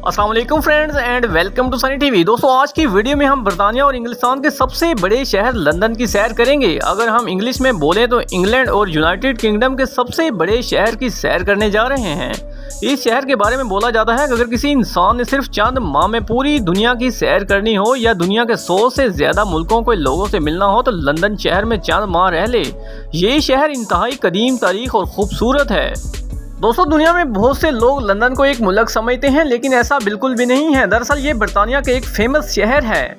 अस्सलाम वालेकुम friends and welcome to Sunny TV. दोस्तों आज की वीडियो में हम बर्तानिया और इंग्लिस्तान के सबसे बड़े शहर लंदन की सैर करेंगे। अगर हम इंग्लिश में बोलें तो इंग्लैंड और यूनाइटेड किंगडम के सबसे बड़े शहर की सैर करने जा रहे हैं। इस शहर के बारे में बोला जाता है कि अगर किसी इंसान ने सिर्फ चंद माह में पूरी दुनिया की सैर करनी हो या दुनिया के 100 से ज्यादा मुल्कों के लोगों से मिलना हो तो लंदन शहर में चंद माह रह ले। ये शहर इंतहाई कदीम तारीख और खूबसूरत है। दोस्तों दुनिया में बहुत से लोग लंदन को एक मुल्क समझते हैं, लेकिन ऐसा बिल्कुल भी नहीं है। दरअसल ये बर्तानिया के एक फेमस शहर है।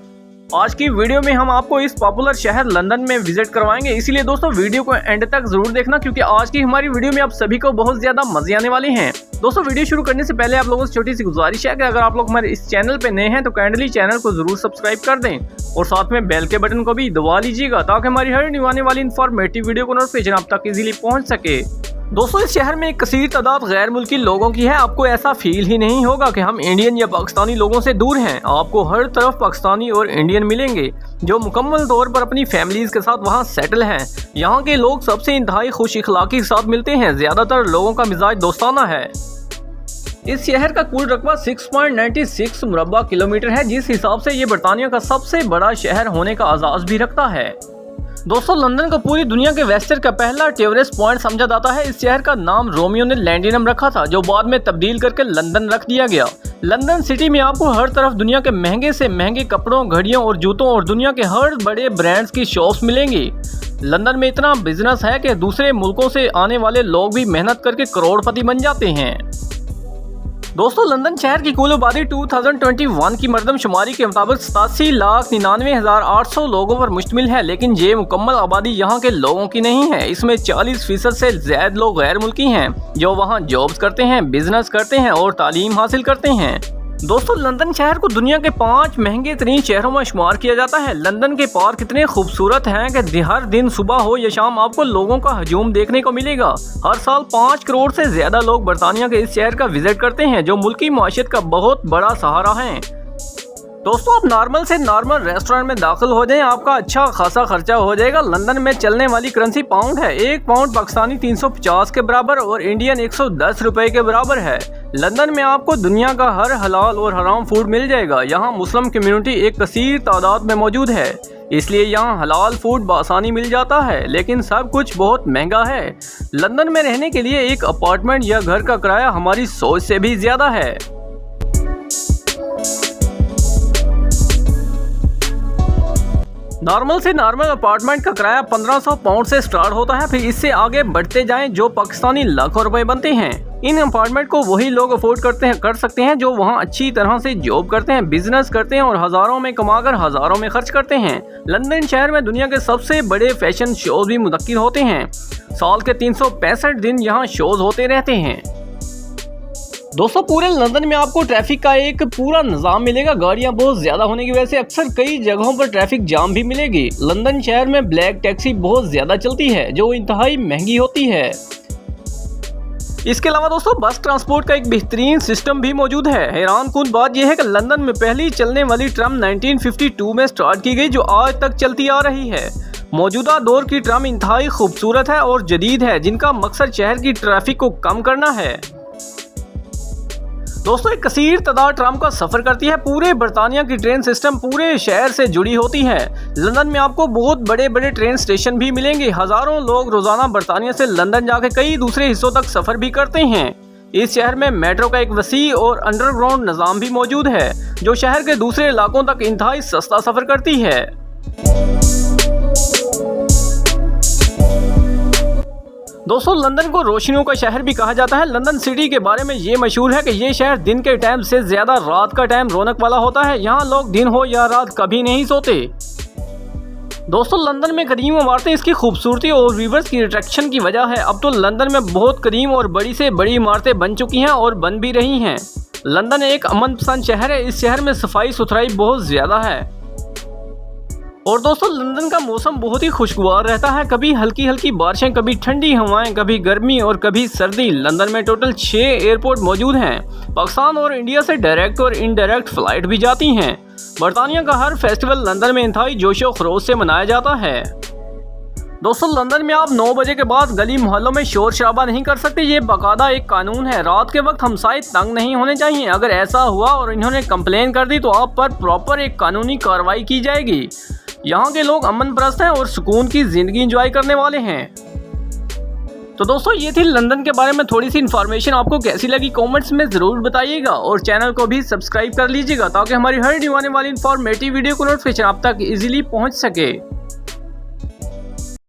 आज की वीडियो में हम आपको इस पॉपुलर शहर लंदन में विजिट करवाएंगे, इसीलिए दोस्तों वीडियो को एंड तक जरूर देखना, क्योंकि आज की हमारी वीडियो में आप सभी को बहुत ज्यादा मजे आने वाले हैं। दोस्तों वीडियो शुरू करने से पहले आप लोगों से छोटी सी गुजारिश है कि अगर आप लोग हमारे इस चैनल पे नए हैं तो काइंडली चैनल को जरूर सब्सक्राइब कर दें और साथ में बेल के बटन को भी दबा लीजिएगा, ताकि हमारी हर न्यू आने वाली इन्फॉर्मेटिव वीडियो को नोटिफिकेशन आप तक इजीली पहुंच सके। दोस्तों इस शहर में एक कसीर तादाद गैर मुल्की लोगों की है। आपको ऐसा फील ही नहीं होगा कि हम इंडियन या पाकिस्तानी लोगों से दूर हैं। आपको हर तरफ पाकिस्तानी और इंडियन मिलेंगे जो मुकम्मल तौर पर अपनी फैमिलीज के साथ वहां सेटल हैं। यहाँ के लोग सबसे इंतहाई खुश इखलाकी के साथ मिलते हैं। ज्यादातर लोगों का मिजाज दोस्ताना है। इस शहर का कुल रकबा 6.96 मुरब्बा किलोमीटर है, जिस हिसाब से ये बर्तानिया का सबसे बड़ा शहर होने का आजाज भी रखता है। दोस्तों लंदन को पूरी दुनिया के वेस्टर का पहला टूरिस्ट पॉइंट समझा जाता है। इस शहर का नाम रोमियो ने लैंडिनम रखा था, जो बाद में तब्दील करके लंदन रख दिया गया। लंदन सिटी में आपको हर तरफ दुनिया के महंगे से महंगे कपड़ों, घड़ियों और जूतों और दुनिया के हर बड़े ब्रांड्स की शॉप्स मिलेंगी। लंदन में इतना बिजनेस है कि दूसरे मुल्कों से आने वाले लोग भी मेहनत करके करोड़पति बन जाते हैं। दोस्तों लंदन शहर की कुल आबादी 2021 की मरदमशुमारी के मुताबिक 87,99,800 लोगों पर मुश्तमिल है, लेकिन ये मुकम्मल आबादी यहाँ के लोगों की नहीं है। इसमें 40% से ज्यादा लोग गैर मुल्की हैं जो वहाँ जॉब्स करते हैं, बिजनेस करते हैं और तालीम हासिल करते हैं। दोस्तों लंदन शहर को दुनिया के 5 महंगे तरीन शहरों में शुमार किया जाता है। लंदन के पार्क इतने खूबसूरत हैं कि हर दिन सुबह हो या शाम आपको लोगों का हजूम देखने को मिलेगा। हर साल 5 करोड़ से ज्यादा लोग बर्तानिया के इस शहर का विजिट करते हैं, जो मुल्की माशियत का बहुत बड़ा सहारा है। दोस्तों आप नॉर्मल से नॉर्मल रेस्टोरेंट में दाखिल हो जाएं, आपका अच्छा खासा खर्चा हो जाएगा। लंदन में चलने वाली करेंसी पाउंड है। 1 पाउंड पाकिस्तानी 350 के बराबर और इंडियन 110 रुपए के बराबर है। लंदन में आपको दुनिया का हर हलाल और हराम फूड मिल जाएगा। यहाँ मुस्लिम कम्युनिटी एक कसीर तादाद में मौजूद है, इसलिए यहाँ हलाल फूड बआसानी मिल जाता है, लेकिन सब कुछ बहुत महंगा है। लंदन में रहने के लिए एक अपार्टमेंट या घर का किराया हमारी सोच से भी ज्यादा है। नॉर्मल से नॉर्मल अपार्टमेंट का किराया 1500 पाउंड से स्टार्ट होता है, फिर इससे आगे बढ़ते जाएं जो पाकिस्तानी लाखों रुपए बनते हैं। इन अपार्टमेंट को वही लोग अफोर्ड कर सकते हैं जो वहां अच्छी तरह से जॉब करते हैं, बिजनेस करते हैं और हजारों में कमाकर हजारों में खर्च करते हैं। लंदन शहर में दुनिया के सबसे बड़े फैशन शोज भी मुनक्किद होते हैं। साल के 365 दिन यहाँ शोज होते रहते हैं। दोस्तों पूरे लंदन में आपको ट्रैफिक का एक पूरा निज़ाम मिलेगा। गाड़ियां बहुत ज्यादा होने की वजह से अक्सर कई जगहों पर ट्रैफिक जाम भी मिलेगी। लंदन शहर में ब्लैक टैक्सी बहुत ज्यादा चलती है, जो इंतहाई महंगी होती है। इसके अलावा दोस्तों बस ट्रांसपोर्ट का एक बेहतरीन सिस्टम भी मौजूद है। हैरानकुन बात यह है कि लंदन में पहली चलने वाली ट्राम 1952 में स्टार्ट की गई, जो आज तक चलती आ रही है। मौजूदा दौर की ट्राम इंतहाई खूबसूरत है और जदीद है, जिनका मकसद शहर की ट्रैफिक को कम करना है। दोस्तों एक कसीर तादाद ट्राम का सफर करती है। पूरे बर्तानिया की ट्रेन सिस्टम पूरे शहर से जुड़ी होती है। लंदन में आपको बहुत बड़े बड़े ट्रेन स्टेशन भी मिलेंगे। हजारों लोग रोजाना बर्तानिया से लंदन जाके कई दूसरे हिस्सों तक सफर भी करते हैं। इस शहर में मेट्रो का एक वसी और अंडरग्राउंड निज़ाम भी मौजूद है, जो शहर के दूसरे इलाकों तक इंतहाई सस्ता सफर करती है। दोस्तों लंदन को रोशनियों का शहर भी कहा जाता है। लंदन सिटी के बारे में ये मशहूर है कि ये शहर दिन के टाइम से ज्यादा रात का टाइम रौनक वाला होता है। यहाँ लोग दिन हो या रात कभी नहीं सोते। दोस्तों लंदन में कदीम इमारतें इसकी खूबसूरती और व्यूअर्स की अट्रैक्शन की वजह है। अब तो लंदन में बहुत कदीम और बड़ी से बड़ी इमारतें बन चुकी हैं और बन भी रही हैं। लंदन एक अमन पसंद शहर है। इस शहर में सफाई सुथराई बहुत ज्यादा है। और दोस्तों लंदन का मौसम बहुत ही खुशगवार रहता है। कभी हल्की हल्की बारिशें, कभी ठंडी हवाएं, कभी गर्मी और कभी सर्दी। लंदन में टोटल 6 एयरपोर्ट मौजूद हैं। पाकिस्तान और इंडिया से डायरेक्ट और इनडायरेक्ट फ्लाइट भी जाती हैं। बर्तानिया का हर फेस्टिवल लंदन में इंतहाई जोशो खरोश से मनाया जाता है। दोस्तों लंदन में आप 9 बजे के बाद गली मोहल्लों में शोर शराबा नहीं कर सकते। ये बाकायदा एक कानून है। रात के वक्त हमसाए तंग नहीं होने चाहिए। अगर ऐसा हुआ और इन्होंने कंप्लेन कर दी तो आप पर प्रॉपर एक कानूनी कार्रवाई की जाएगी। यहाँ के लोग अमन परस्त हैं और सुकून की जिंदगी एंजॉय करने वाले हैं। तो दोस्तों ये थी लंदन के बारे में थोड़ी सी इन्फॉर्मेशन। आपको कैसी लगी कमेंट्स में ज़रूर बताइएगा और चैनल को भी सब्सक्राइब कर लीजिएगा ताकि हमारी हर न्यू आने वाली इन्फॉर्मेटिव वीडियो को नोटिफिकेशन आप तक इजीली पहुंच सके।